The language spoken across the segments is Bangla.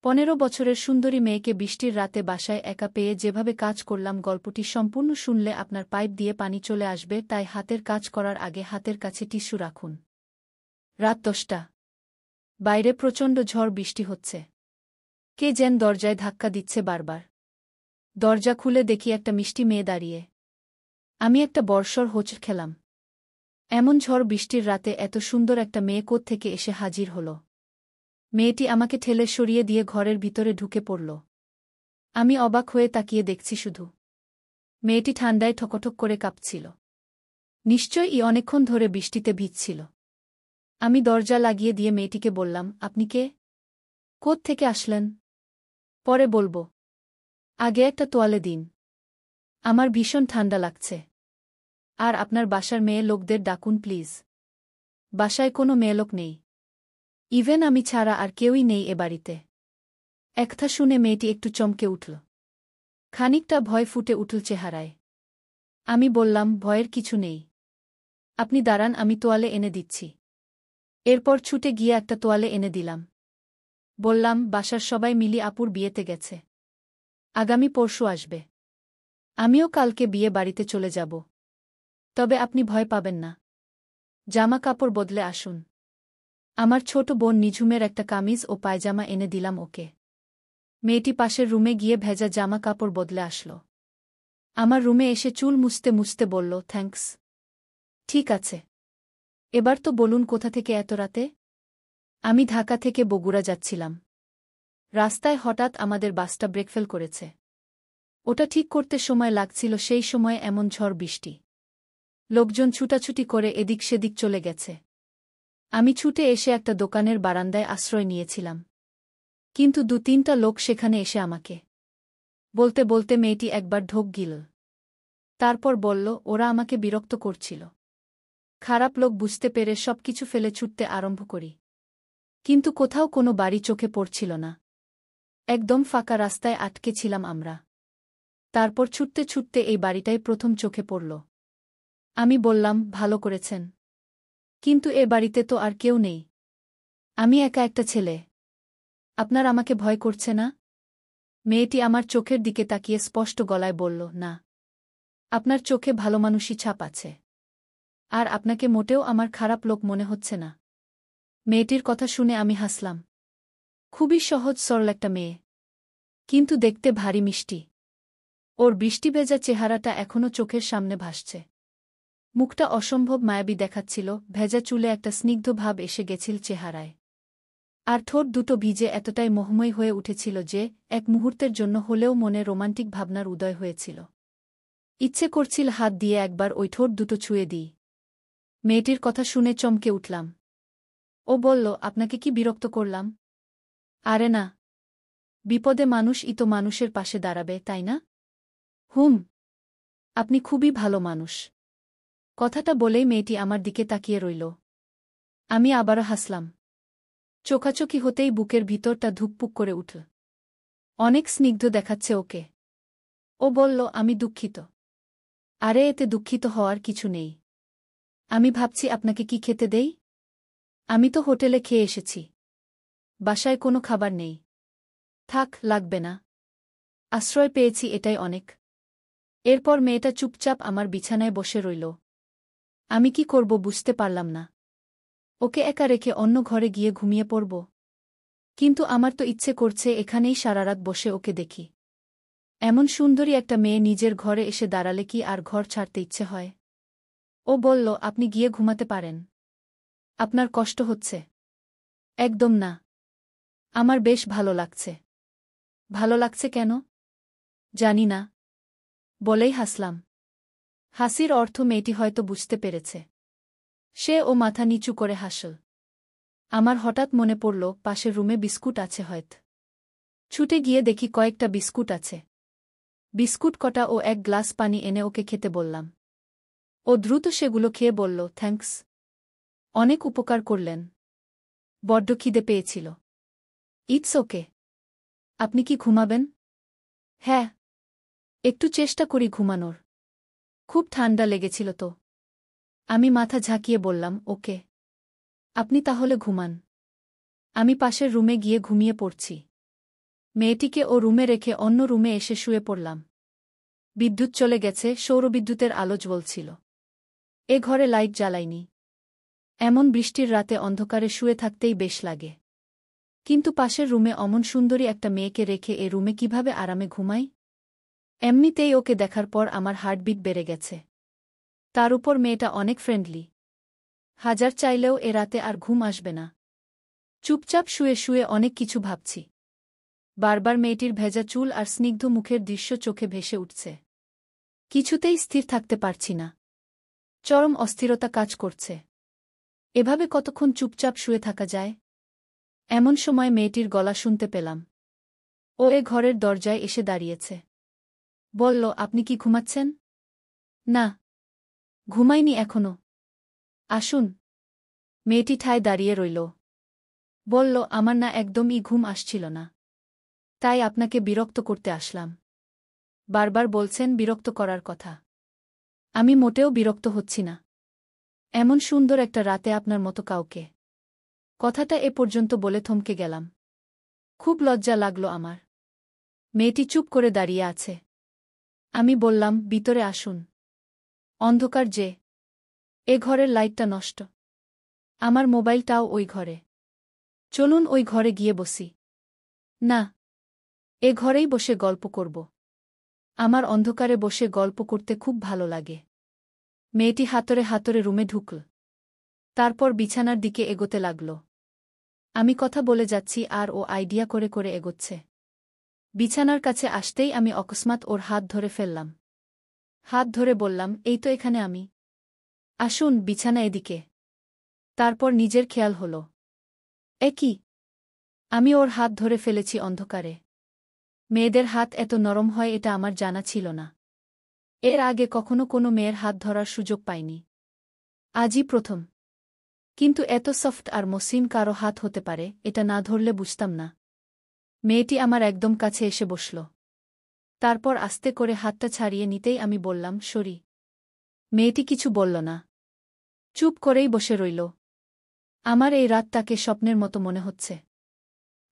15 বছরের সুন্দরী মেয়েকে বৃষ্টির রাতে বাসায় একা পেয়ে যেভাবে কাজ করলাম গল্পটি সম্পূর্ণ শুনলে আপনার পাইপ দিয়ে পানি চলে আসবে, তাই হাতের কাজ করার আগে হাতের কাছে টিস্যু রাখুন। রাত 10টা। বাইরে প্রচণ্ড ঝড় বৃষ্টি হচ্ছে। কে যেন দরজায় ধাক্কা দিচ্ছে বারবার। দরজা খুলে দেখি একটা মিষ্টি মেয়ে দাঁড়িয়ে। আমি একটা বর্ষর হোঁচ খেলাম। এমন ঝড় বৃষ্টির রাতে এত সুন্দর একটা মেয়ে কোত্থেকে এসে হাজির হল। মেয়েটি আমাকে ঠেলে সরিয়ে দিয়ে ঘরের ভিতরে ঢুকে পড়ল। আমি অবাক হয়ে তাকিয়ে দেখছি শুধু। মেয়েটি ঠান্ডায় ঠকঠক করে কাঁপছিল। নিশ্চয়ই অনেকক্ষণ ধরে বৃষ্টিতে ভিজছিল। আমি দরজা লাগিয়ে দিয়ে মেয়েটিকে বললাম, আপনি কে? কোত্থেকে আসলেন? পরে বলবো। আগে একটা তোয়ালে দিন। আমার ভীষণ ঠান্ডা লাগছে। আর আপনার বাসার মেয়ে লোকদের ডাকুন প্লিজ। বাসায় কোনো মেয়েলোক নেই। ইভেন আমি ছাড়া আর কেউই নেই এ বাড়িতে। একথা শুনে মেয়েটি একটু চমকে উঠল। খানিকটা ভয় ফুটে উঠল চেহারায়। আমি বললাম, ভয়ের কিছু নেই। আপনি দাঁড়ান, আমি তোয়ালে এনে দিচ্ছি। এরপর ছুটে গিয়ে একটা তোয়ালে এনে দিলাম। বললাম, বাসার সবাই মিলি আপুর বিয়েতে গেছে। আগামী পরশু আসবে। আমিও কালকে বিয়ে বাড়িতে চলে যাব। তবে আপনি ভয় পাবেন না। জামা কাপড় বদলে আসুন। আমার ছোট বোন নিঝুমের একটা কামিজ ও পায়জামা এনে দিলাম ওকে। মেয়েটি পাশের রুমে গিয়ে ভেজা জামা কাপড় বদলে আসল। আমার রুমে এসে চুল মুছতে মুছতে বলল, থ্যাঙ্কস। ঠিক আছে। এবার তো বলুন কোথা থেকে এত রাতে? আমি ঢাকা থেকে বগুড়া যাচ্ছিলাম। রাস্তায় হঠাৎ আমাদের বাসটা ব্রেকফেল করেছে। ওটা ঠিক করতে সময় লাগছিল, সেই সময়ে এমন ঝড় বৃষ্টি। লোকজন ছুটাছুটি করে এদিক সেদিক চলে গেছে। আমি ছুটে এসে একটা দোকানের বারান্দায় আশ্রয় নিয়েছিলাম। কিন্তু 2-3টা লোক সেখানে এসে আমাকে বলতে বলতে মেয়েটি একবার ঢোক গিল। তারপর বলল, ওরা আমাকে বিরক্ত করছিল। খারাপ লোক বুঝতে পেরে সবকিছু ফেলে ছুটতে আরম্ভ করি। কিন্তু কোথাও কোনো বাড়ি চোখে পড়ছিল না। একদম ফাঁকা রাস্তায় আটকে ছিলাম আমরা। তারপর ছুটতে ছুটতে এই বাড়িটাই প্রথম চোখে পড়ল। আমি বললাম, ভালো করেছেন। কিন্তু এ বাড়িতে তো আর কেউ নেই। আমি একা একটা ছেলে। আপনার আমাকে ভয় করছে না? মেয়েটি আমার চোখের দিকে তাকিয়ে স্পষ্ট গলায় বলল, না। আপনার চোখে ভালো মানুষই ছাপ আছে। আর আপনাকে মোটেও আমার খারাপ লোক মনে হচ্ছে না। মেয়েটির কথা শুনে আমি হাসলাম। খুবই সহজ সরল একটা মেয়ে। কিন্তু দেখতে ভারী মিষ্টি। ওর বৃষ্টিভেজা চেহারাটা এখনও চোখের সামনে ভাসছে। মুখটা অসম্ভব মায়াবী দেখাচ্ছিল, ভেজা চুলে একটা স্নিগ্ধ ভাব এসে গেছিল চেহারায়। আর ঠোঁট দুটো ভিজে এতটাই মোহময়ী হয়ে উঠেছিল যে এক মুহূর্তের জন্য হলেও মনে রোমান্টিক ভাবনার উদয় হয়েছিল। ইচ্ছে করছিল হাত দিয়ে একবার ওই ঠোঁট দুটো ছুঁয়ে দিই। মেয়েটির কথা শুনে চমকে উঠলাম। ও বলল, আপনাকে কি বিরক্ত করলাম? আরে না। বিপদে মানুষই তো মানুষের পাশে দাঁড়াবে, তাই না? হুম। আপনি খুবই ভালো মানুষ। কথাটা বলেই মেয়েটি আমার দিকে তাকিয়ে রইল। আমি আবারও হাসলাম। চোখাচোখি হতেই বুকের ভিতরটা ধুকপুক করে উঠল। অনেক স্নিগ্ধ দেখাচ্ছে ওকে। ও বলল, আমি দুঃখিত। আরে এতে দুঃখিত হওয়ার কিছু নেই। আমি ভাবছি আপনাকে কি খেতে দেই? আমি তো হোটেলে খেয়ে এসেছি। বাসায় কোনো খাবার নেই। থাক, লাগবে না। আশ্রয় পেয়েছি এটাই অনেক। এরপর মেয়েটা চুপচাপ আমার বিছানায় বসে রইল। আমি কি করব বুঝতে পারলাম না। ওকে একা রেখে অন্য ঘরে গিয়ে ঘুমিয়ে পড়ব? কিন্তু আমার তো ইচ্ছে করছে এখানেই সারারাত বসে ওকে দেখি। এমন সুন্দরী একটা মেয়ে নিজের ঘরে এসে দাঁড়ালে কি আর ঘর ছাড়তে ইচ্ছে হয়? ও বলল, আপনি গিয়ে ঘুমাতে পারেন। আপনার কষ্ট হচ্ছে? একদম না। আমার বেশ ভালো লাগছে। ভালো লাগছে কেন? জানি না। বলেই হাসলাম। হাসির অর্থ মেয়েটি হয়তো বুঝতে পেরেছে। সে ও মাথা নিচু করে হাসল। আমার হঠাৎ মনে পড়ল পাশের রুমে বিস্কুট আছে হয়তো। ছুটে গিয়ে দেখি কয়েকটা বিস্কুট আছে। বিস্কুট কটা ও এক গ্লাস পানি এনে ওকে খেতে বললাম। ও দ্রুত সেগুলো খেয়ে বলল, থ্যাঙ্কস। অনেক উপকার করলেন। বড্ড খিদে পেয়েছিল। It's okay. আপনি কি ঘুমাবেন? হ্যাঁ। একটু চেষ্টা করি ঘুমানোর। খুব ঠান্ডা লেগেছিল তো। আমি মাথা ঝাঁকিয়ে বললাম, ওকে। আপনি তাহলে ঘুমান। আমি পাশের রুমে গিয়ে ঘুমিয়ে পড়ছি। মেয়েটিকে ও রুমে রেখে অন্য রুমে এসে শুয়ে পড়লাম। বিদ্যুৎ চলে গেছে, সৌরবিদ্যুতের আলো জ্বলছিল। এ ঘরে লাইট জ্বালাইনি। এমন বৃষ্টির রাতে অন্ধকারে শুয়ে থাকতেই বেশ লাগে। কিন্তু পাশের রুমে অমন সুন্দরী একটা মেয়েকে রেখে এ রুমে কিভাবে আরামে ঘুমাই? এমনিতেই ওকে দেখার পর আমার হার্টবিট বেড়ে গেছে। তার উপর মেয়েটা অনেক ফ্রেন্ডলি। হাজার চাইলেও এ রাতে আর ঘুম আসবে না। চুপচাপ শুয়ে শুয়ে অনেক কিছু ভাবছি। বারবার মেয়েটির ভেজা চুল আর স্নিগ্ধ মুখের দৃশ্য চোখে ভেসে উঠছে। কিছুতেই স্থির থাকতে পারছি না। চরম অস্থিরতা কাজ করছে। এভাবে কতক্ষণ চুপচাপ শুয়ে থাকা যায়? এমন সময় মেয়েটির গলা শুনতে পেলাম। ও এ ঘরের দরজায় এসে দাঁড়িয়েছে। বলল, আপনি কি ঘুমাচ্ছেন? না, ঘুমাইনি এখনো। আসুন। মেয়েটি ঠায় দাঁড়িয়ে রইল। বলল, আমার না একদমই ঘুম আসছিল না। তাই আপনাকে বিরক্ত করতে আসলাম। বারবার বলছেন বিরক্ত করার কথা। আমি মোটেও বিরক্ত হচ্ছি না। এমন সুন্দর একটা রাতে আপনার মতো কাউকে। কথাটা এ পর্যন্ত বলে থমকে গেলাম। খুব লজ্জা লাগল আমার। মেয়েটি চুপ করে দাঁড়িয়ে আছে। আমি বললাম, ভিতরে আসুন। অন্ধকার যে। এ ঘরের লাইটটা নষ্ট। আমার মোবাইলটাও ওই ঘরে। চলুন ওই ঘরে গিয়ে বসি। না, এ ঘরেই বসে গল্প করব। আমার অন্ধকারে বসে গল্প করতে খুব ভালো লাগে। মেয়েটি হাতরে হাতরে রুমে ঢুকল। তারপর বিছানার দিকে এগোতে লাগল। আমি কথা বলে যাচ্ছি আর ও আইডিয়া করে করে এগোচ্ছে। বিছানার কাছে আসতেই আমি অকস্মাৎ ওর হাত ধরে ফেললাম। হাত ধরে বললাম, এই তো এখানে আমি। আসুন, বিছানা এদিকে। তারপর নিজের খেয়াল হল। এ কি? আমি ওর হাত ধরে ফেলেছি অন্ধকারে। মেয়েদের হাত এত নরম হয় এটা আমার জানা ছিল না। এর আগে কখনো কোনো মেয়ের হাত ধরার সুযোগ পাইনি। আজই প্রথম। কিন্তু এত সফট আর মসৃণ কারো হাত হতে পারে এটা না ধরলে বুঝতাম না। মেয়েটি আমার একদম কাছে এসে বসল। তারপর আস্তে করে হাতটা ছাড়িয়ে নিতেই আমি বললাম, সরি। মেয়েটি কিছু বলল না। চুপ করেই বসে রইল। আমার এই রাতটাকে স্বপ্নের মতো মনে হচ্ছে।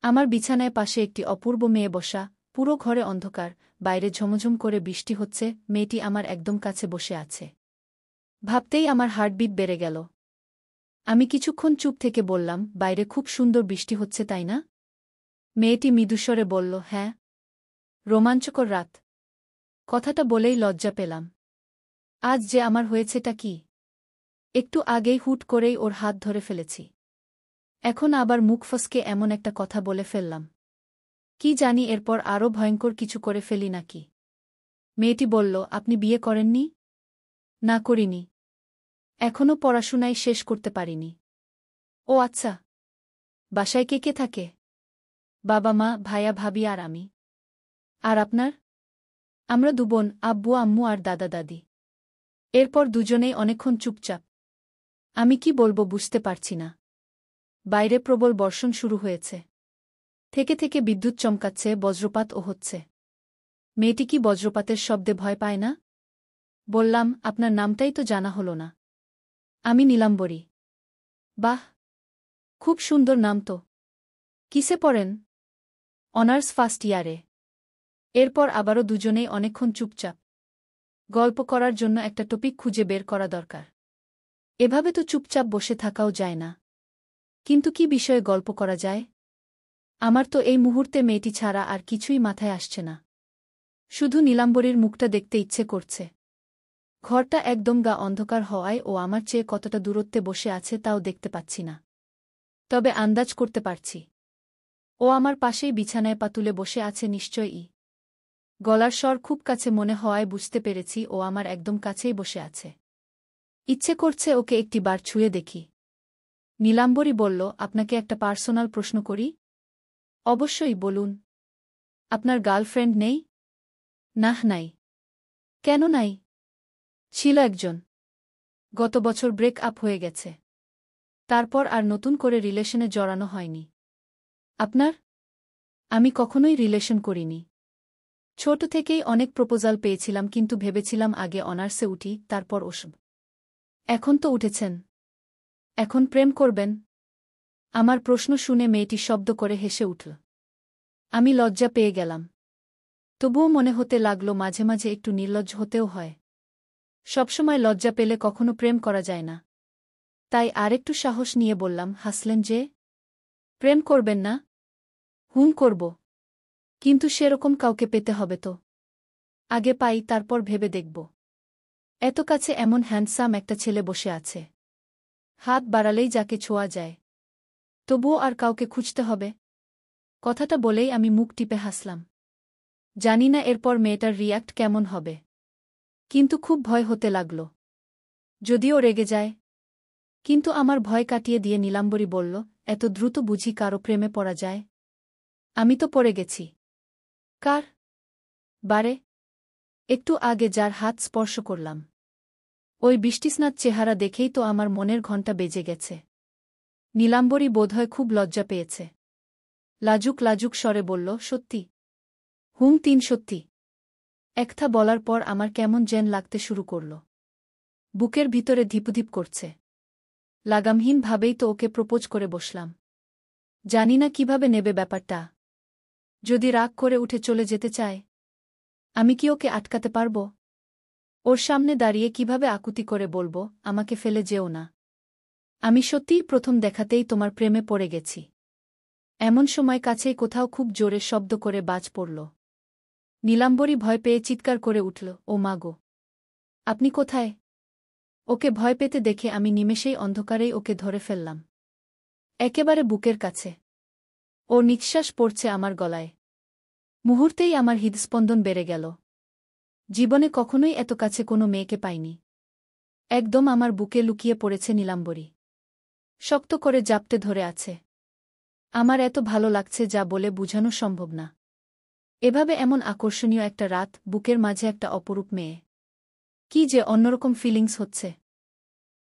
আমার বিছানায় পাশে একটি অপূর্ব মেয়ে বসা, পুরো ঘরে অন্ধকার, বাইরে ঝমঝম করে বৃষ্টি হচ্ছে, মেয়েটি আমার একদম কাছে বসে আছে। ভাবতেই আমার হার্টবিট বেড়ে গেল। আমি কিছুক্ষণ চুপ থেকে বললাম, বাইরে খুব সুন্দর বৃষ্টি হচ্ছে তাই না? মেয়েটি মৃদুস্বরে বলল, হ্যাঁ। রোমাঞ্চকর রাত। কথাটা বলেই লজ্জা পেলাম। আজ যে আমার হয়েছেটা কি? একটু আগেই হুট করেই ওর হাত ধরে ফেলেছি। এখন আবার মুখ ফসকে এমন একটা কথা বলে ফেললাম। কি জানি এরপর আরও ভয়ঙ্কর কিছু করে ফেলি নাকি। মেয়েটি বলল, আপনি বিয়ে করেননি? না, করিনি। এখনও পড়াশোনাই শেষ করতে পারিনি। ও আচ্ছা। বাসায় কে কে থাকে? বাবা মা, ভাইয়া ভাবি আর আমি। আর আপনার? আমরা দুবোন, আব্বু আম্মু আর দাদা দাদি। এরপর দুজনেই অনেকক্ষণ চুপচাপ। আমি কি বলবো বুঝতে পারছি না। বাইরে প্রবল বর্ষণ শুরু হয়েছে। থেকে থেকে বিদ্যুৎ চমকাচ্ছে, বজ্রপাতও হচ্ছে। মেয়েটি কি বজ্রপাতের শব্দে ভয় পায় না? বললাম, আপনার নামটাই তো জানা হলো না। আমি নীলাম্বরী। বাহ, খুব সুন্দর নাম তো। কিসে পড়েন? অনার্স ফার্স্ট ইয়ারে। এরপর আবারও দুজনেই অনেকক্ষণ চুপচাপ। গল্প করার জন্য একটা টপিক খুঁজে বের করা দরকার। এভাবে তো চুপচাপ বসে থাকাও যায় না। কিন্তু কি বিষয়ে গল্প করা যায়? আমার তো এই মুহূর্তে মেয়েটি ছাড়া আর কিছুই মাথায় আসছে না। শুধু নীলাম্বরীর মুখটা দেখতে ইচ্ছে করছে। ঘরটা একদম গা অন্ধকার হওয়ায় ও আমার চেয়ে কতটা দূরত্বে বসে আছে তাও দেখতে পাচ্ছি না। তবে আন্দাজ করতে পারছি। ও আমার পাশেই বিছানায় পা তুলে বসে আছে নিশ্চয়ই। গলার স্বর খুব কাছে মনে হওয়ায় বুঝতে পেরেছি ও আমার একদম কাছেই বসে আছে। ইচ্ছে করছে ওকে একটি বার ছুঁয়ে দেখি। নীলাম্বরী বলল, আপনাকে একটা পার্সোনাল প্রশ্ন করি? অবশ্যই, বলুন। আপনার গার্লফ্রেন্ড নেই? নাহ, নাই। কেন নাই? ছিল একজন। গত বছর ব্রেক আপ হয়ে গেছে। তারপর আর নতুন করে রিলেশনে জড়ানো হয়নি। আপনার? আমি কখনোই রিলেশন করিনি। ছোট থেকেই অনেক প্রপোজাল পেয়েছিলাম কিন্তু ভেবেছিলাম আগে অনার্সে উঠি তারপর ওসব। এখন তো উঠেছেন। এখন প্রেম করবেন? আমার প্রশ্ন শুনে মেয়েটি শব্দ করে হেসে উঠল। আমি লজ্জা পেয়ে গেলাম। তবুও মনে হতে লাগল মাঝে মাঝে একটু নির্লজ্জ হতেও হয়। সবসময় লজ্জা পেলে কখনো প্রেম করা যায় না। তাই আরেকটু সাহস নিয়ে বললাম, হাসলেন যে? প্রেম করবেন না? হুম, করব। কিন্তু সেরকম কাউকে পেতে হবে তো। আগে পাই, তারপর ভেবে দেখব। এত কাছে এমন হ্যান্ডসাম একটা ছেলে বসে আছে। হাত বাড়ালেই যাকে ছোঁয়া যায়। তবুও আর কাউকে খুঁজতে হবে। কথাটা বলেই আমি মুখ টিপে হাসলাম। জানি না এরপর মেয়েটার রিয়্যাক্ট কেমন হবে। কিন্তু খুব ভয় হতে লাগল। যদিও রেগে যায়। কিন্তু আমার ভয় কাটিয়ে দিয়ে নীলাম্বরী বলল, এত দ্রুত বুঝি কারো প্রেমে পড়া যায়? আমি তো পড়ে গেছি। কার? বারে? একটু আগে যার হাত স্পর্শ করলাম। ওই বৃষ্টিস্নাত চেহারা দেখেই তো আমার মনের ঘণ্টা বেজে গেছে। নীলাম্বরী বোধহয় খুব লজ্জা পেয়েছে। লাজুক লাজুক স্বরে বলল, সত্যি? হুম, সত্যি। একথা বলার পর আমার কেমন যেন লাগতে শুরু করল। বুকের ভিতরে ধিপুধিপ করছে। লাগামহীনভাবেই তো ওকে প্রপোজ করে বসলাম। জানি না কিভাবে নেবে ব্যাপারটা। যদি রাগ করে উঠে চলে যেতে চায়, আমি কি ওকে আটকাতে পারব? ওর সামনে দাঁড়িয়ে কিভাবে আকুতি করে বলবো, আমাকে ফেলে যেও না। আমি সত্যিই প্রথম দেখাতেই তোমার প্রেমে পড়ে গেছি। এমন সময় কাছেই কোথাও খুব জোরে শব্দ করে বাজ পড়ল। নীলাম্বরী ভয় পেয়ে চিৎকার করে উঠল, ও মা গো! আপনি কোথায়? ওকে ভয় পেতে দেখে আমি নিমেষেই অন্ধকারেই ওকে ধরে ফেললাম। একেবারে বুকের কাছে। ওর নিঃশ্বাস পড়ছে আমার গলায়। মুহূর্তেই আমার হৃদস্পন্দন বেড়ে গেল। জীবনে কখনোই এত কাছে কোনো মেয়েকে পাইনি। একদম আমার বুকে লুকিয়ে পড়েছে নীলাম্বরী। শক্ত করে জাপটে ধরে আছে। আমার এত ভালো লাগছে যা বলে বুঝানো সম্ভব না। এভাবে এমন আকর্ষণীয় একটা রাত, বুকের মাঝে একটা অপরূপ মেয়ে। কি যে অন্যরকম ফিলিংস হচ্ছে।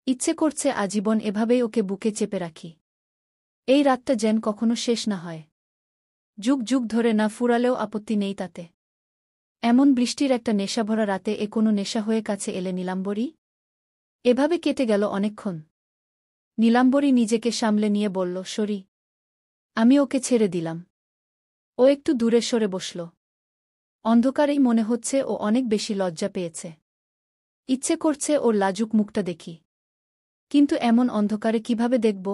ইচ্ছে করছে আজীবন এভাবেই ওকে বুকে চেপে রাখি। এই রাতটা যেন কখনো শেষ না হয়। যুগ যুগ ধরে না ফুরালেও আপত্তি নেই তাতে। এমন বৃষ্টির একটা নেশাভরা রাতে এ কোনো নেশা হয়ে কাছে এলে নীলাম্বরী? এভাবে কেটে গেল অনেকক্ষণ। নীলাম্বরী নিজেকে সামলে নিয়ে বলল, সরি। আমি ওকে ছেড়ে দিলাম। ও একটু দূরে সরে বসল। অন্ধকারেই মনে হচ্ছে ও অনেক বেশি লজ্জা পেয়েছে। ইচ্ছে করছে ওর লাজুক মুখটা দেখি। কিন্তু এমন অন্ধকারে কিভাবে দেখব?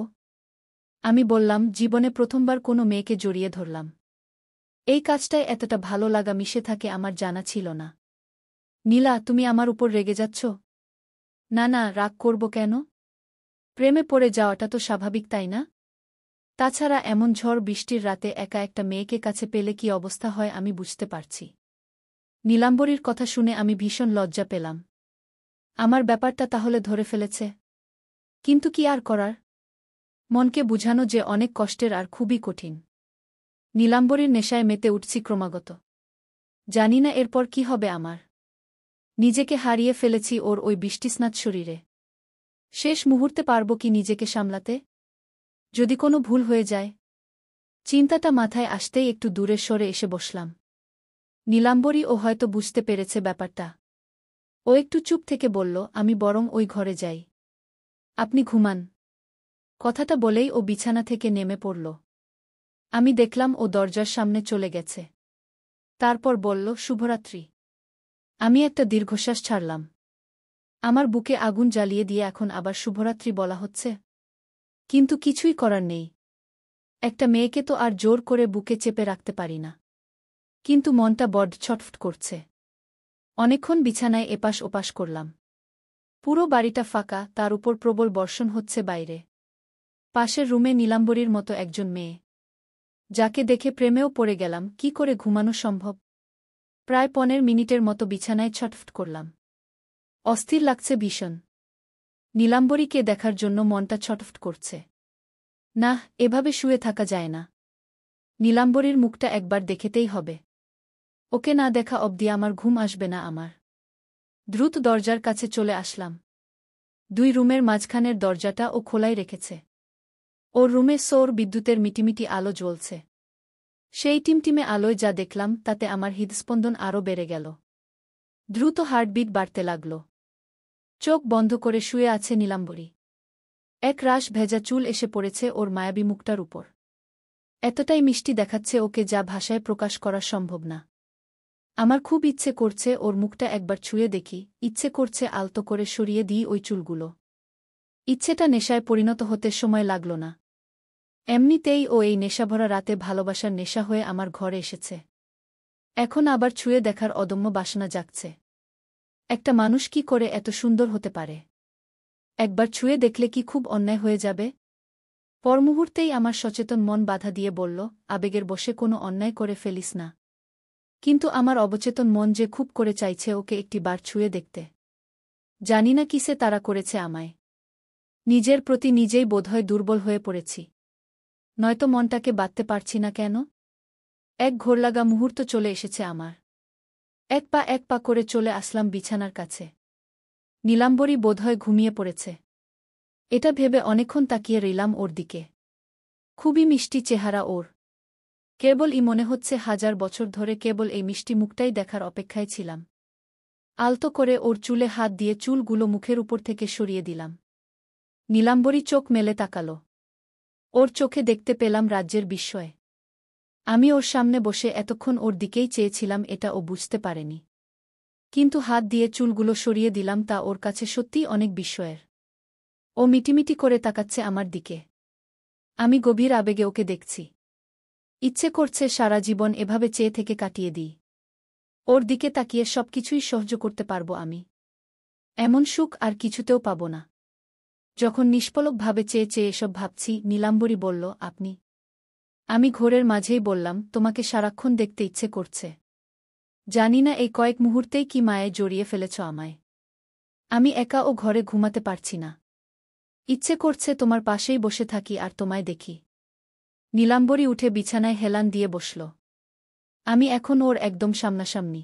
আমি বললাম, জীবনে প্রথমবার কোনো মেয়েকে জড়িয়ে ধরলাম। এই কাজটায় এতটা ভালো লাগা মিশে থাকে আমার জানা ছিল না। নীলা, তুমি আমার উপর রেগে যাচ্ছ? না না, রাগ করব কেন? প্রেমে পড়ে যাওয়াটা তো স্বাভাবিক, তাই না? তাছাড়া এমন ঝড় বৃষ্টির রাতে একা একটা মেয়েকে কাছে পেলে কি অবস্থা হয় আমি বুঝতে পারছি। নীলাম্বরীর কথা শুনে আমি ভীষণ লজ্জা পেলাম। আমার ব্যাপারটা তাহলে ধরে ফেলেছে। কিন্তু কি আর করার? মনকে বুঝানো যে অনেক কষ্টের আর খুবই কঠিন। নীলাম্বরীর নেশায় মেতে উঠছি ক্রমাগত। জানি না এরপর কি হবে আমার। নিজেকে হারিয়ে ফেলেছি ওর ওই বৃষ্টিস্নাত শরীরে। শেষ মুহূর্তে পারব কি নিজেকে সামলাতে? যদি কোনো ভুল হয়ে যায়? চিন্তাটা মাথায় আসতেই একটু দূরে সরে এসে বসলাম। নীলাম্বরী ও হয়তো বুঝতে পেরেছে ব্যাপারটা। ও একটু চুপ থেকে বলল, আমি বরং ওই ঘরে যাই। আপনি ঘুমান। কথাটা বলেই ও বিছানা থেকে নেমে পড়ল। আমি দেখলাম ও দরজার সামনে চলে গেছে। তারপর বলল, শুভরাত্রি। আমি একটা দীর্ঘশ্বাস ছাড়লাম। আমার বুকে আগুন জ্বালিয়ে দিয়ে এখন আবার শুভরাত্রি বলা হচ্ছে? কিন্তু কিছুই করার নেই। একটা মেয়েকে তো আর জোর করে বুকে চেপে রাখতে পারি না। কিন্তু মনটা বড্ড ছটফট করছে। অনেকক্ষণ বিছানায় এপাশ ওপাশ করলাম। পুরো বাড়িটা ফাঁকা, তার উপর প্রবল বর্ষণ হচ্ছে বাইরে। পাশের রুমে নীলাম্বরীর মতো একজন মেয়ে, যাকে দেখে প্রেমেও পড়ে গেলাম। কি করে ঘুমানো সম্ভব? প্রায় 15 মিনিটের মতো বিছানায় ছটফট করলাম। অস্থির লাগছে ভীষণ। নীলাম্বরীকে দেখার জন্য মনটা ছটফট করছে। না, এভাবে শুয়ে থাকা যায় না। নীলাম্বরীর মুখটা একবার দেখেতেই হবে। ওকে না দেখা অবধি আমার ঘুম আসবে না আমার। দ্রুত দরজার কাছে চলে আসলাম। 2 রুমের মাঝখানের দরজাটা ও খোলাই রেখেছে। ওর রুমে সৌর বিদ্যুতের মিটিমিটি আলো জ্বলছে। সেই টিমটিমে আলোয় যা দেখলাম তাতে আমার হৃদস্পন্দন আরও বেড়ে গেল। দ্রুত হার্টবিট বাড়তে লাগল। চোখ বন্ধ করে শুয়ে আছে নীলাম্বরী। এক রাশ ভেজা চুল এসে পড়েছে ওর মায়াবী মুখটার উপর। এতটাই মিষ্টি দেখাচ্ছে ওকে যা ভাষায় প্রকাশ করা সম্ভব না। আমার খুব ইচ্ছে করছে ওর মুখটা একবার ছুঁয়ে দেখি, ইচ্ছে করছে আলতো করে সরিয়ে দিই ওই চুলগুলো। ইচ্ছেটা নেশায় পরিণত হতে সময় লাগল না। এমনিতেই ও এই নেশাভরা রাতে ভালোবাসার নেশা হয়ে আমার ঘরে এসেছে। এখন আবার ছুঁয়ে দেখার অদম্য বাসনা জাগছে। একটা মানুষ কি করে এত সুন্দর হতে পারে? একবার ছুঁয়ে দেখলে কি খুব অন্যায় হয়ে যাবে? পরমুহূর্তেই আমার সচেতন মন বাধা দিয়ে বলল, আবেগের বশে কোনো অন্যায় করে ফেলিস না। কিন্তু আমার অবচেতন মন যে খুব করে চাইছে ওকে একটি বার ছুঁয়ে দেখতে। জানি না কিসে তারা করেছে আমায়। নিজের প্রতি নিজেই বোধহয় দুর্বল হয়ে পড়েছি। নয়তো মনটাকে বাঁধতে পারছি না কেন? এক ঘোরলাগা মুহূর্ত চলে এসেছে আমার। এক পা করে চলে আসলাম বিছানার কাছে। নীলাম্বরী বোধহয় ঘুমিয়ে পড়েছে। এটা ভেবে অনেকক্ষণ তাকিয়ে রইলাম ওর দিকে। খুবই মিষ্টি চেহারা ওর। কেবলই মনে হচ্ছে 1000 বছর ধরে কেবল এই মিষ্টি মুখটাই দেখার অপেক্ষায় ছিলাম। আলতো করে ওর চুলে হাত দিয়ে চুলগুলো মুখের উপর থেকে সরিয়ে দিলাম। নীলাম্বরী চোখ মেলে তাকাল। ওর চোখে দেখতে পেলাম রাজ্যের বিস্ময়। আমি ওর সামনে বসে এতক্ষণ ওর দিকেই চেয়েছিলাম, এটা ও বুঝতে পারেনি। কিন্তু হাত দিয়ে চুলগুলো সরিয়ে দিলাম তা ওর কাছে সত্যিই অনেক বিস্ময়ের। ও মিটিমিটি করে তাকাচ্ছে আমার দিকে। আমি গভীর আবেগে ওকে দেখছি। ইচ্ছে করছে সারা জীবন এভাবে চেয়ে থেকে কাটিয়ে দিই। ওর দিকে তাকিয়ে সবকিছুই সহ্য করতে পারব আমি। এমন সুখ আর কিছুতেও পাব না। যখন নিষ্পলকভাবে চেয়ে চেয়ে এসব ভাবছি, নীলাম্বরী বলল, আপনি? আমি ঘোরের মাঝেই বললাম, তোমাকে সারাক্ষণ দেখতে ইচ্ছে করছে। জানি না এই কয়েক মুহূর্তেই কি মায়ায় জড়িয়ে ফেলেছ আমায়। আমি একা ও ঘরে ঘুমাতে পারছি না। ইচ্ছে করছে তোমার পাশেই বসে থাকি আর তোমায় দেখি। নীলাম্বরী উঠে বিছানায় হেলান দিয়ে বসল। আমি এখন ওর একদম সামনাসামনি।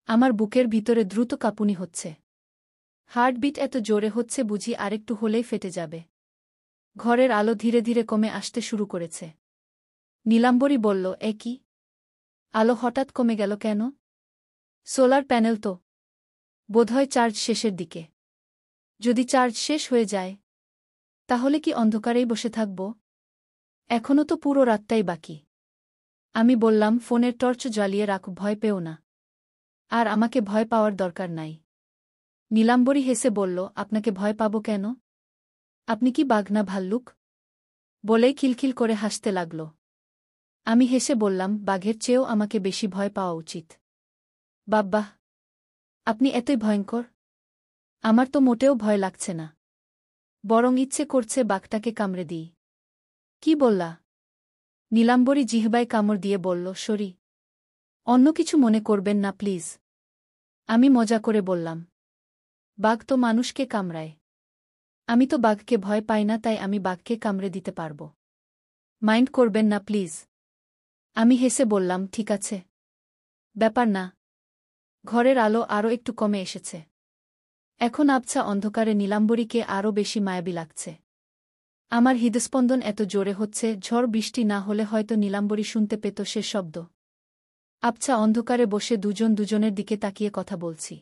আমার বুকের ভিতরে দ্রুত কাঁপুনি হচ্ছে। হার্টবিট এত জোরে হচ্ছে বুঝি আরেকটু হলেই ফেটে যাবে। ঘরের আলো ধীরে ধীরে কমে আসতে শুরু করেছে। নীলাম্বরী বলল, এ কি? আলো হঠাৎ কমে গেল কেন? সোলার প্যানেল তো। বোধহয় চার্জ শেষের দিকে। যদি চার্জ শেষ হয়ে যায়, তাহলে কি অন্ধকারেই বসে থাকব? এখনও তো পুরো রাতটাই বাকি। আমি বললাম, ফোনের টর্চ জ্বালিয়ে রাখ, ভয় পেও না। আর আমাকে ভয় পাওয়ার দরকার নাই। নীলাম্বরী হেসে বলল, আপনাকে ভয় পাব কেন? আপনি কি বাঘ না ভাল্লুক? বলেই খিলখিল করে হাসতে লাগল। আমি হেসে বললাম, বাঘের চেয়েও আমাকে বেশি ভয় পাওয়া উচিত। বাব্বাহ, আপনি এতই ভয়ঙ্কর। আমার তো মোটেও ভয় লাগছে না। বরং ইচ্ছে করছে বাঘটাকে কামড়ে দিই। কি বললা? নীলাম্বরী জিহ্বায় কামড় দিয়ে বলল, সরি। অন্য কিছু মনে করবেন না প্লিজ। আমি মজা করে বললাম, বাঘ তো মানুষকে কামড়ায়। আমি তো বাঘকে ভয় পাই না, তাই আমি বাঘকে কামড়ে দিতে পারব। মাইন্ড করবেন না প্লিজ। আমি হেসে বললাম, ঠিক আছে, ব্যাপার না। ঘরের আলো আরও একটু কমে এসেছে। এখন আবছা অন্ধকারে নীলাম্বরীকে আরও বেশি মায়াবী লাগছে। আমার হৃদস্পন্দন এত জোরে হচ্ছে, ঝড় বৃষ্টি না হলে হয়তো নীলাম্বরী শুনতে পেত সে শব্দ। আবছা অন্ধকারে বসে দুজন দুজনের দিকে তাকিয়ে কথা বলছি।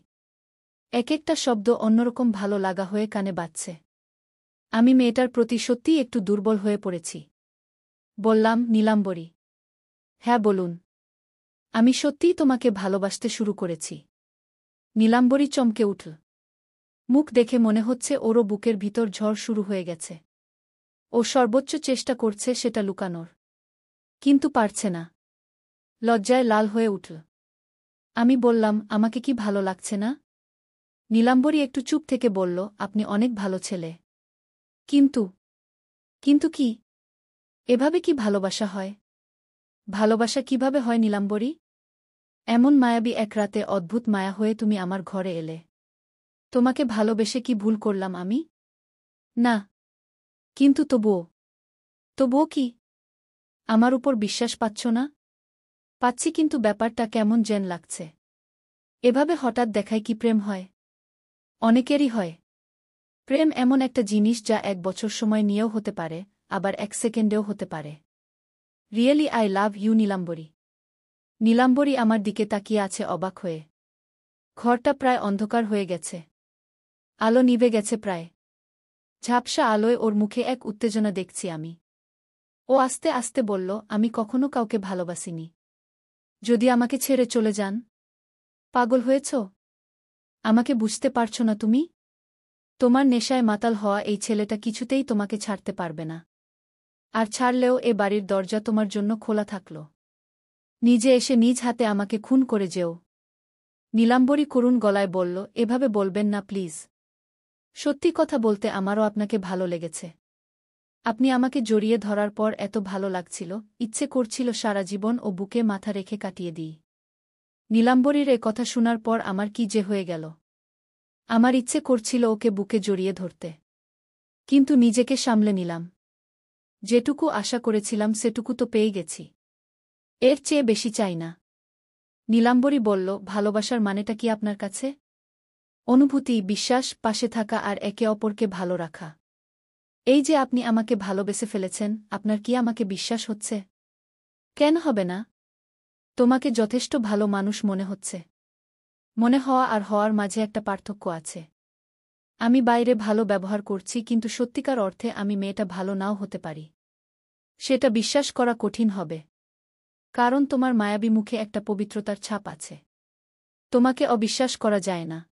এক একটা শব্দ অন্যরকম ভালো লাগা হয়ে কানে বাজছে। আমি মেয়েটার প্রতি সত্যিই একটু দুর্বল হয়ে পড়েছি। বললাম, নীলাম্বরী। হ্যাঁ বলুন। আমি সত্যিই তোমাকে ভালোবাসতে শুরু করেছি। নীলাম্বরী চমকে উঠল। মুখ দেখে মনে হচ্ছে ওরও বুকের ভিতর ঝড় শুরু হয়ে গেছে। ও সর্বোচ্চ চেষ্টা করছে সেটা লুকানোর, কিন্তু পারছে না। লজ্জায় লাল হয়ে উঠল। আমি বললাম, আমাকে কি ভালো লাগছে না? নীলাম্বরী একটু চুপ থেকে বলল, আপনি অনেক ভালো ছেলে। কিন্তু কিন্তু কি? এভাবে কি ভালোবাসা হয়? ভালোবাসা কিভাবে হয় নীলাম্বরী? এমন মায়াবী এক রাতে অদ্ভুত মায়া হয়ে তুমি আমার ঘরে এলে। তোমাকে ভালোবেসে কি ভুল করলাম আমি? না। কিন্তু তবুও কি? আমার উপর বিশ্বাস পাচ্ছ না? পাচ্ছি, কিন্তু ব্যাপারটা কেমন যেন লাগছে। এভাবে হঠাৎ দেখায় কি প্রেম হয়? অনেকেরই হয়। প্রেম এমন একটা জিনিস যা 1 বছর সময় নিয়েও হতে পারে, আবার 1 সেকেন্ডেও হতে পারে। Really I love you Nilambari. Nilambari আমার দিকে তাকিয়ে আছে অবাক হয়ে। ঘরটা প্রায় অন্ধকার হয়ে গেছে। আলো নিভে গেছে প্রায়। ঝাপসা আলোয় ওর মুখে এক উত্তেজনা দেখছি আমি। ও আস্তে আস্তে বলল, আমি কখনো কাউকে ভালোবাসিনি। যদি আমাকে ছেড়ে চলে যান? পাগল হয়েছ? আমাকে বুঝতে পারছ না তুমি? তোমার নেশায় মাতাল হওয়া এই ছেলেটা কিছুতেই তোমাকে ছাড়তে পারবে না। আর ছাড়লেও এ বাড়ির দরজা তোমার জন্য খোলা থাকল। নিজে এসে নিজ হাতে আমাকে খুন করে যেও। নীলাম্বরী করুণ গলায় বলল, এভাবে বলবেন না প্লিজ। সত্যি কথা বলতে আমারও আপনাকে ভালো লেগেছে। আপনি আমাকে জড়িয়ে ধরার পর এত ভালো লাগছিল, ইচ্ছে করছিল সারা জীবন ও বুকে মাথা রেখে কাটিয়ে দিই। নীলাম্বরীর এ কথা শোনার পর আমার কি যে হয়ে গেল। আমার ইচ্ছে করছিল ওকে বুকে জড়িয়ে ধরতে। কিন্তু নিজেকে সামলে নিলাম। যেটুকু আশা করেছিলাম সেটুকু তো পেয়ে গেছি। এর চেয়ে বেশি চাই না। নীলাম্বরী বলল, ভালোবাসার মানেটা কি আপনার কাছে? অনুভূতি, বিশ্বাস, পাশে থাকা আর একে অপরকে ভালো রাখা। এই যে আপনি আমাকে ভালোবেসে ফেলেছেন, আপনার কি আমাকে বিশ্বাস হচ্ছে? কেন হবে না? তোমাকে যথেষ্ট ভালো মানুষ মনে হচ্ছে। মনে হওয়া আর হওয়ার মাঝে একটা পার্থক্য আছে। আমি বাইরে ভালো ব্যবহার করছি, কিন্তু সত্যিকার অর্থে আমি মেয়েটা ভালো নাও হতে পারি। সেটা বিশ্বাস করা কঠিন হবে। কারণ তোমার মায়াবী মুখে একটা পবিত্রতার ছাপ আছে। তোমাকে অবিশ্বাস করা যায় না।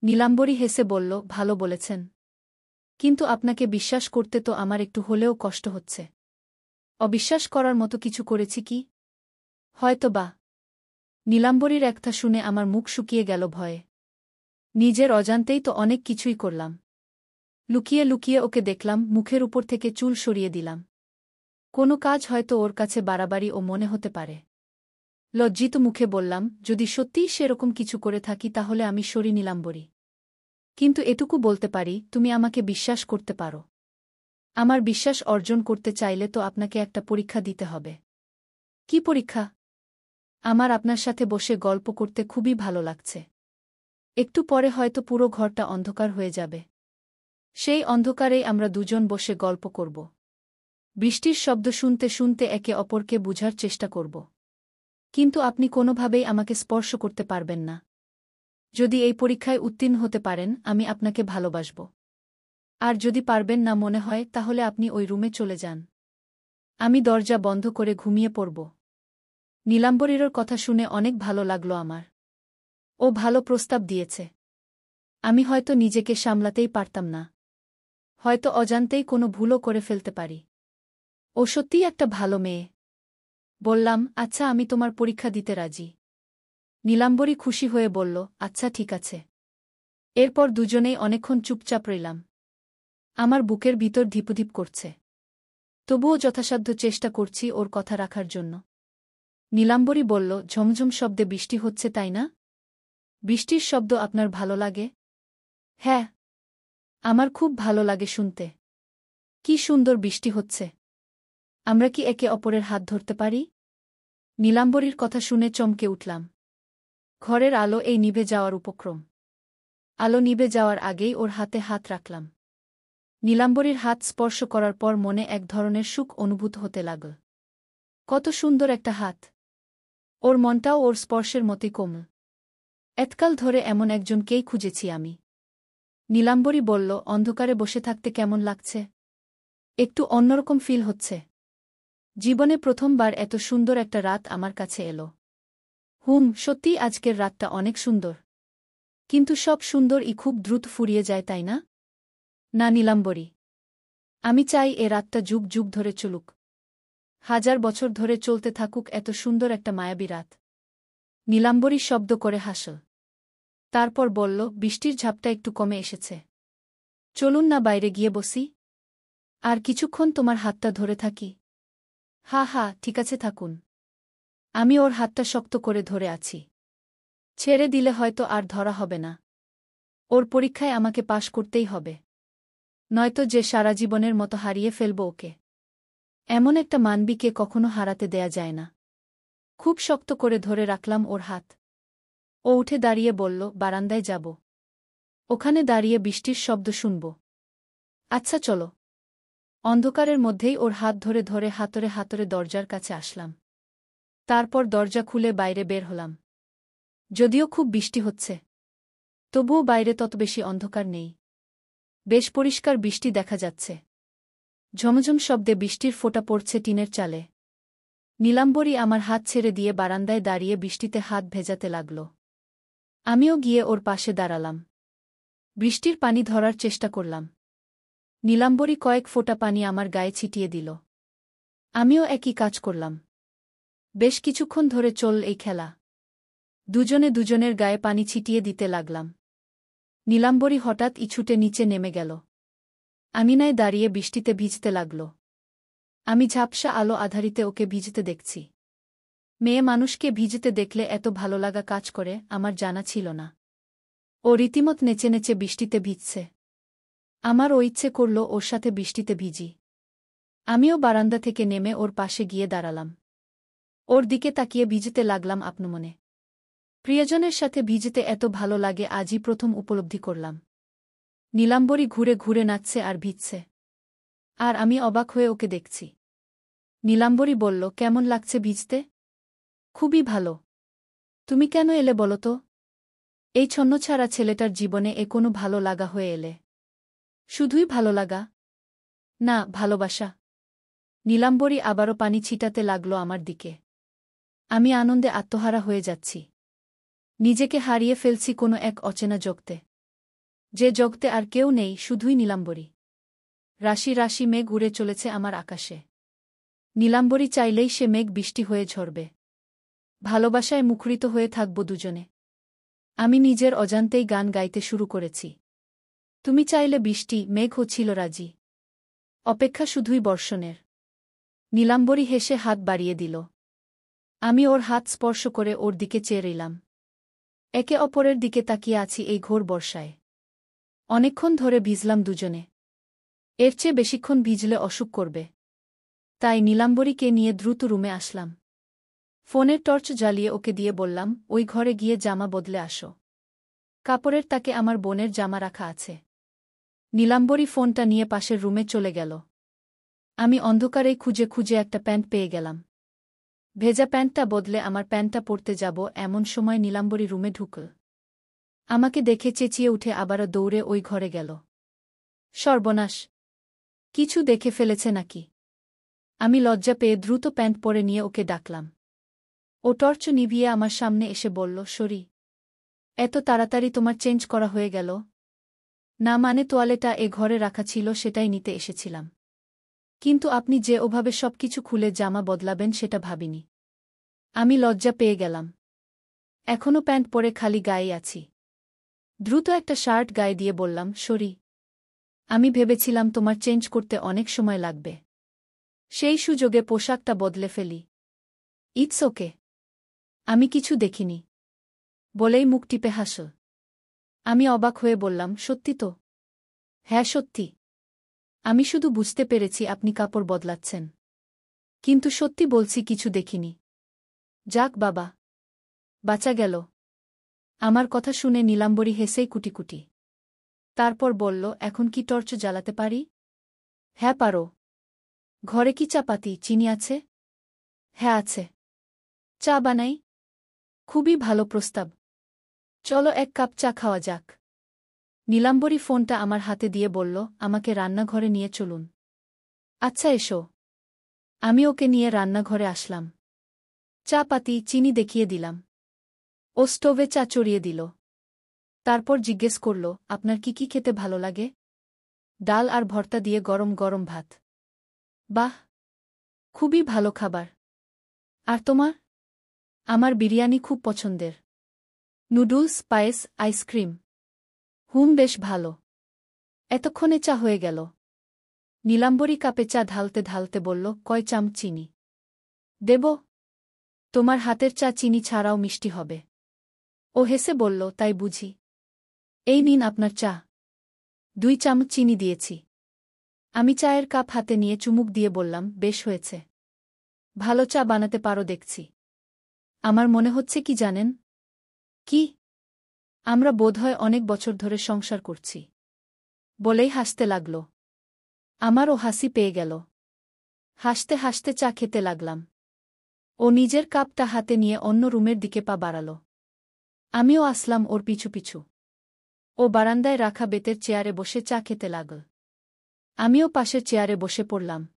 নীলাম্বরী হেসে বলল, ভালো বলেছেন। কিন্তু আপনাকে বিশ্বাস করতে তো আমার একটু হলেও কষ্ট হচ্ছে। অবিশ্বাস করার মতো কিছু করেছি কি? হয়তো বা। নীলাম্বরীর একটা শুনে আমার মুখ শুকিয়ে গেল ভয়ে। নিজের অজান্তেই তো অনেক কিছুই করলাম। লুকিয়ে লুকিয়ে ওকে দেখলাম, মুখের উপর থেকে চুল সরিয়ে দিলাম। কোনো কাজ হয়তো ওর কাছে বাড়াবাড়ি ও মনে হতে পারে। লজ্জিত মুখে বললাম, যদি সত্যিই সেরকম কিছু করে থাকি তাহলে আমি সরি নীলাম্বরী। কিন্তু এটুকু বলতে পারি, তুমি আমাকে বিশ্বাস করতে পারো। আমার বিশ্বাস অর্জন করতে চাইলে তো আপনাকে একটা পরীক্ষা দিতে হবে। কি পরীক্ষা? আমার আপনার সাথে বসে গল্প করতে খুবই ভালো লাগছে। একটু পরে হয়তো পুরো ঘরটা অন্ধকার হয়ে যাবে। সেই অন্ধকারেই আমরা দুজন বসে গল্প করব। বৃষ্টির শব্দ শুনতে শুনতে একে অপরকে বুঝার চেষ্টা করব। কিন্তু আপনি কোনোভাবেই আমাকে স্পর্শ করতে পারবেন না। যদি এই পরীক্ষায় উত্তীর্ণ হতে পারেন, আমি আপনাকে ভালোবাসব। আর যদি পারবেন না মনে হয়, তাহলে আপনি ওই রুমে চলে যান। আমি দরজা বন্ধ করে ঘুমিয়ে পড়ব। নীলাম্বরীর কথা শুনে অনেক ভালো লাগলো আমার। ও ভালো প্রস্তাব দিয়েছে। আমি হয়তো নিজেকে সামলাতেই পারতাম না। হয়তো অজান্তেই কোনো ভুলও করে ফেলতে পারি। ও সত্যিই একটা ভালো মেয়ে। বললাম, আচ্ছা, আমি তোমার পরীক্ষা দিতে রাজি। নীলাম্বরী খুশি হয়ে বলল, আচ্ছা ঠিক আছে। এরপর দুজনেই অনেকক্ষণ চুপচাপ রইলাম। আমার বুকের ভিতর ধিপুধিপ করছে। তবুও যথাসাধ্য চেষ্টা করছি ওর কথা রাখার জন্য। নীলাম্বরী বলল, ঝমঝম শব্দে বৃষ্টি হচ্ছে তাই না? বৃষ্টির শব্দ আপনার ভালো লাগে? হ্যাঁ, আমার খুব ভালো লাগে শুনতে। কি সুন্দর বৃষ্টি হচ্ছে। আমরা কি একে অপরের হাত ধরতে পারি? নীলাম্বরীর কথা শুনে চমকে উঠলাম। ঘরের আলো এই নিভে যাওয়ার উপক্রম। আলো নিভে যাওয়ার আগেই ওর হাতে হাত রাখলাম। নীলাম্বরীর হাত স্পর্শ করার পর মনে এক ধরনের সুখ অনুভূত হতে লাগল। কত সুন্দর একটা হাত! ওর মনটাও ওর স্পর্শের মতোই কোমল। এতকাল ধরে এমন একজনকেই খুঁজেছি আমি। নীলাম্বরী বলল, অন্ধকারে বসে থাকতে কেমন লাগছে? একটু অন্যরকম ফিল হচ্ছে। জীবনে প্রথমবার এত সুন্দর একটা রাত আমার কাছে এলো। সত্যিই আজকের রাতটা অনেক সুন্দর। কিন্তু সব সুন্দরই খুব দ্রুত ফুরিয়ে যায় তাই না? না নীলাম্বরী। আমি চাই এ রাতটা যুগ যুগ ধরে চলুক। 1000 বছর ধরে চলতে থাকুক এত সুন্দর একটা মায়াবী রাত। নীলাম্বরী শব্দ করে হাসল। তারপর বলল, বৃষ্টির ঝাপটা একটু কমে এসেছে। চলুন না বাইরে গিয়ে বসি। আর কিছুক্ষণ তোমার হাতটা ধরে থাকি। হা হা, ঠিক আছে থাকুন। আমি ওর হাতটা শক্ত করে ধরে আছি। ছেড়ে দিলে হয়তো আর ধরা হবে না। ওর পরীক্ষায় আমাকে পাশ করতেই হবে। নয়তো যে সারা জীবনের মতো হারিয়ে ফেলব ওকে। এমন একটা মানবীকে কখনো হারাতে দেয়া যায় না। খুব শক্ত করে ধরে রাখলাম ওর হাত। ও উঠে দাঁড়িয়ে বলল, বারান্দায় যাব। ওখানে দাঁড়িয়ে বৃষ্টির শব্দ শুনব। আচ্ছা চলো। অন্ধকারের মধ্যেই ওর হাত ধরে ধরে হাতরে হাতরে দরজার কাছে আসলাম। তারপর দরজা খুলে বাইরে বের হলাম। যদিও খুব বৃষ্টি হচ্ছে, তবুও বাইরে তত বেশি অন্ধকার নেই। বেশ পরিষ্কার বৃষ্টি দেখা যাচ্ছে। ঝমঝম শব্দে বৃষ্টির ফোঁটা পড়ছে টিনের চালে। নীলাম্বরী আমার হাত ছেড়ে দিয়ে বারান্দায় দাঁড়িয়ে বৃষ্টিতে হাত ভেজাতে লাগল। আমিও গিয়ে ওর পাশে দাঁড়ালাম। বৃষ্টির পানি ধরার চেষ্টা করলাম। নীলাম্বরী কয়েক ফোঁটা পানি আমার গায়ে ছিটিয়ে দিল। আমিও একই কাজ করলাম। বেশ কিছুক্ষণ ধরে চল এই খেলা। দুজনে দুজনের গায়ে পানি ছিটিয়ে দিতে লাগলাম। নীলাম্বরী হঠাৎ ছুটে নিচে নেমে গেল। আমিনায় দাঁড়িয়ে বৃষ্টিতে ভিজতে লাগল। আমি ঝাপসা আলো আধারিতে ওকে ভিজতে দেখছি। মেয়ে মানুষকে ভিজতে দেখলে এত ভালো লাগা কাজ করে আমার জানা ছিল না। ও রীতিমত নেচে নেচে বৃষ্টিতে ভিজছে। আমারও ইচ্ছে করল ওর সাথে বৃষ্টিতে ভিজি। আমিও বারান্দা থেকে নেমে ওর পাশে গিয়ে দাঁড়ালাম। ওর দিকে তাকিয়ে ভিজতে লাগলাম আপনমনে। প্রিয়জনের সাথে ভিজতে এত ভালো লাগে আজই প্রথম উপলব্ধি করলাম। নীলাম্বরী ঘুরে ঘুরে নাচছে আর ভিজছে। আর আমি অবাক হয়ে ওকে দেখছি। নীলাম্বরী বলল, কেমন লাগছে ভিজতে? খুবই ভালো। তুমি কেন এলে বলো তো? এই ছন্নছাড়া ছেলেটার জীবনে এ কোনো ভালো লাগা হয়ে এলে? শুধুই ভালো লাগা? না, ভালোবাসা। নীলাম্বরী আবারও পানি ছিটাতে লাগল আমার দিকে। আমি আনন্দে আত্মহারা হয়ে যাচ্ছি। নিজেকে হারিয়ে ফেলছি কোনো এক অচেনা জগতে। যে জগতে আর কেউ নেই, শুধুই নীলাম্বরী। রাশি রাশি মেঘ উড়ে চলেছে আমার আকাশে। নীলাম্বরী চাইলেই সে মেঘ বৃষ্টি হয়ে ঝরবে। ভালোবাসায় মুখরিত হয়ে থাকব দুজনে। আমি নিজের অজান্তেই গান গাইতে শুরু করেছি। তুমি চাইলে বৃষ্টি, মেঘও ছিল রাজি। অপেক্ষা শুধুই বর্ষণের। নীলাম্বরী হেসে হাত বাড়িয়ে দিল। আমি ওর হাত স্পর্শ করে ওর দিকে চেয়ে রইলাম। একে অপরের দিকে তাকিয়ে আছি এই ঘোর বর্ষায়। অনেকক্ষণ ধরে ভিজলাম দুজনে। এর চেয়ে বেশিক্ষণ ভিজলে অসুখ করবে। তাই নীলাম্বরীকে নিয়ে দ্রুত রুমে আসলাম। ফোনের টর্চ জ্বালিয়ে ওকে দিয়ে বললাম, ওই ঘরে গিয়ে জামা বদলে আসো। কাপড়ের তাকে আমার বোনের জামা রাখা আছে। নীলাম্বরী ফোনটা নিয়ে পাশের রুমে চলে গেল। আমি অন্ধকারেই খুঁজে খুঁজে একটা প্যান্ট পেয়ে গেলাম। ভেজা প্যান্টটা বদলে আমার প্যান্টটা পরতে যাব এমন সময় নীলাম্বরী রুমে ঢুকল। আমাকে দেখে চেঁচিয়ে উঠে আবারও দৌড়ে ওই ঘরে গেল। সর্বনাশ! কিছু দেখে ফেলেছে নাকি? আমি লজ্জা পেয়ে দ্রুত প্যান্ট পরে নিয়ে ওকে ডাকলাম। ও টর্চ নিভিয়ে আমার সামনে এসে বলল, সরি। এত তাড়াতাড়ি তোমার চেঞ্জ করা হয়ে গেল? না মানে তোয়ালেটা এ ঘরে রাখা ছিল, সেটাই নিতে এসেছিলাম। কিন্তু আপনি যে ওভাবে সবকিছু খুলে জামা বদলাবেন সেটা ভাবিনি। আমি লজ্জা পেয়ে গেলাম। এখনও প্যান্ট পরে খালি গায়ে আছি। দ্রুত একটা শার্ট গায়ে দিয়ে বললাম, সরি। আমি ভেবেছিলাম তোমার চেঞ্জ করতে অনেক সময় লাগবে। সেই সুযোগে পোশাকটা বদলে ফেলি। It's okay. আমি কিছু দেখিনি। বলেই মুখ টিপে হাসল। আমি অবাক হয়ে বললাম, সত্যি তো? হ্যাঁ, সত্যি। আমি শুধু বুঝতে পেরেছি আপনি কাপড় বদলাচ্ছেন। কিন্তু সত্যি বলছি, কিছু দেখিনি। যাক বাবা, বাঁচা গেল। আমার কথা শুনে নীলাম্বরী হেসেই কুটিকুটি। তারপর বলল, এখন কি টর্চ জ্বালাতে পারি? হ্যাঁ, পারো। ঘরে কি চাপাতি, চিনি আছে? হ্যাঁ, আছে। চা বানাই? খুবই ভালো প্রস্তাব। চলো এক কাপ চা খাওয়া যাক। নীলাম্বরী ফোনটা আমার হাতে দিয়ে বলল, আমাকে রান্নাঘরে নিয়ে চলুন। আচ্ছা, এসো। আমি ওকে নিয়ে রান্নাঘরে আসলাম। চা পাতি, চিনি দেখিয়ে দিলাম। ও স্টোভে চা চড়িয়ে দিল। তারপর জিজ্ঞেস করল, আপনার কি কি খেতে ভালো লাগে? ডাল আর ভর্তা দিয়ে গরম গরম ভাত। বাহ, খুবই ভালো খাবার। আর তোমার? আমার বিরিয়ানি খুব পছন্দের। নুডলস, পায়েস, আইসক্রিম। বেশ ভালো। এতক্ষণে চা হয়ে গেল। নীলাম্বরী কাপে চা ঢালতে ঢালতে বলল, কয় চামচ চিনি দেব? তোমার হাতের চা চিনি ছাড়াও মিষ্টি হবে। ও হেসে বলল, তাই বুঝি। এই নিন আপনার চা। 2 চামচ চিনি দিয়েছি। আমি চায়ের কাপ হাতে নিয়ে চুমুক দিয়ে বললাম, বেশ হয়েছে। ভালো চা বানাতে পারো দেখছি। আমার মনে হচ্ছে কি জানেন? কি? আমরা বোধহয় অনেক বছর ধরে সংসার করছি। বলেই হাসতে লাগল। আমারও হাসি পেয়ে গেল। হাসতে হাসতে চা খেতে লাগলাম। ও নিজের কাপটা হাতে নিয়ে অন্য রুমের দিকে পা বাড়াল। আমিও আসলাম ওর পিছু পিছু। ও বারান্দায় রাখা বেতের চেয়ারে বসে চা খেতে লাগল। আমিও পাশের চেয়ারে বসে পড়লাম।